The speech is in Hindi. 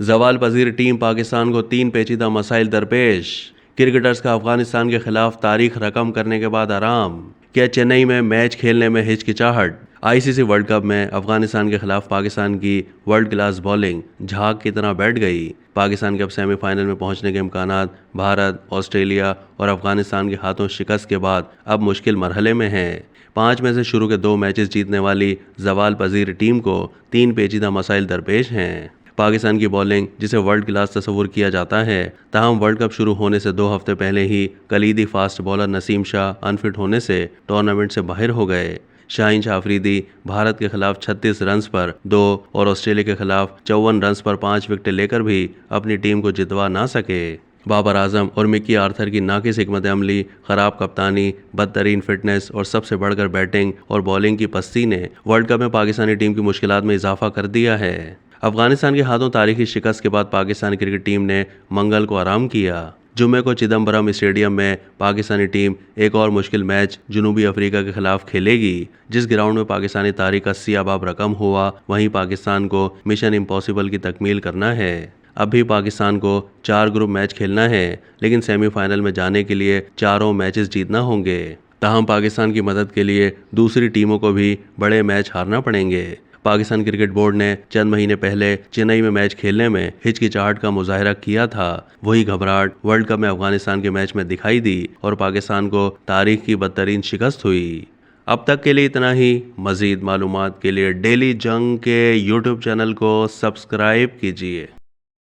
जवाल पजीर टीम पाकिस्तान को 3 पेचीदा मसाइल दरपेश। क्रिकेटर्स का अफगानिस्तान के खिलाफ तारीख रकम करने के बाद आराम। क्या चेन्नई में मैच खेलने में हिचकिचाहट। आईसीसी वर्ल्ड कप में अफगानिस्तान के खिलाफ पाकिस्तान की वर्ल्ड क्लास बॉलिंग झाग की तरह बैठ गई। पाकिस्तान के अब सेमीफाइनल में पहुंचने के इम्कानात भारत, ऑस्ट्रेलिया और अफगानिस्तान के हाथों शिकस्त के बाद अब मुश्किल मरहले में हैं। 5 में से शुरू के 2 मैचेस जीतने वाली जवाल पजीर टीम को 3 पेचीदा मसाइल दरपेश हैं। पाकिस्तान की बॉलिंग, जिसे वर्ल्ड क्लास तस्वुर किया जाता है, ताहम वर्ल्ड कप शुरू होने से 2 हफ्ते पहले ही कलीदी fast bowler Naseem Shah unfit होने से टूर्नामेंट से बाहर हो गए। शाहीन शाह अफरीदी भारत के खिलाफ 36 रन्स पर 2 और ऑस्ट्रेलिया के खिलाफ 54 रन्स पर 5 विकेट लेकर भी अपनी टीम को जितवा ना सके। बाबर आजम और मिकी आर्थर की नाकिस हिकमत अमली, खराब कप्तानी, बदतरीन फिटनेस और सबसे बढ़कर बैटिंग और बॉलिंग की पस्ती ने वर्ल्ड कप में पाकिस्तानी टीम की मुश्किलात में इजाफा कर दिया है। अफगानिस्तान के हाथों तारीखी शिकस्त के बाद पाकिस्तान क्रिकेट टीम ने मंगल को आराम किया। जुम्मे को चिदम्बरम स्टेडियम में पाकिस्तानी टीम एक और मुश्किल मैच जनूबी अफ्रीका के खिलाफ खेलेगी। जिस ग्राउंड में पाकिस्तानी तारीख 80 अबाब रकम हुआ, वहीं पाकिस्तान को मिशन इम्पॉसिबल की तकमील करना है। अब भी पाकिस्तान को 4 ग्रुप मैच खेलना है, लेकिन सेमीफाइनल में जाने के लिए चारों मैचेस जीतना होंगे। ताहम पाकिस्तान की मदद के लिए दूसरी टीमों को भी बड़े मैच हारना पड़ेंगे। पाकिस्तान क्रिकेट बोर्ड ने चंद महीने पहले चेन्नई में मैच खेलने में हिचकिचाहट का मुजाहरा किया था। वही घबराहट वर्ल्ड कप में अफगानिस्तान के मैच में दिखाई दी और पाकिस्तान को तारीख की बदतरीन शिकस्त हुई। अब तक के लिए इतना ही। मजीद मालूमात के लिए डेली जंग के यूट्यूब चैनल को सब्सक्राइब कीजिए।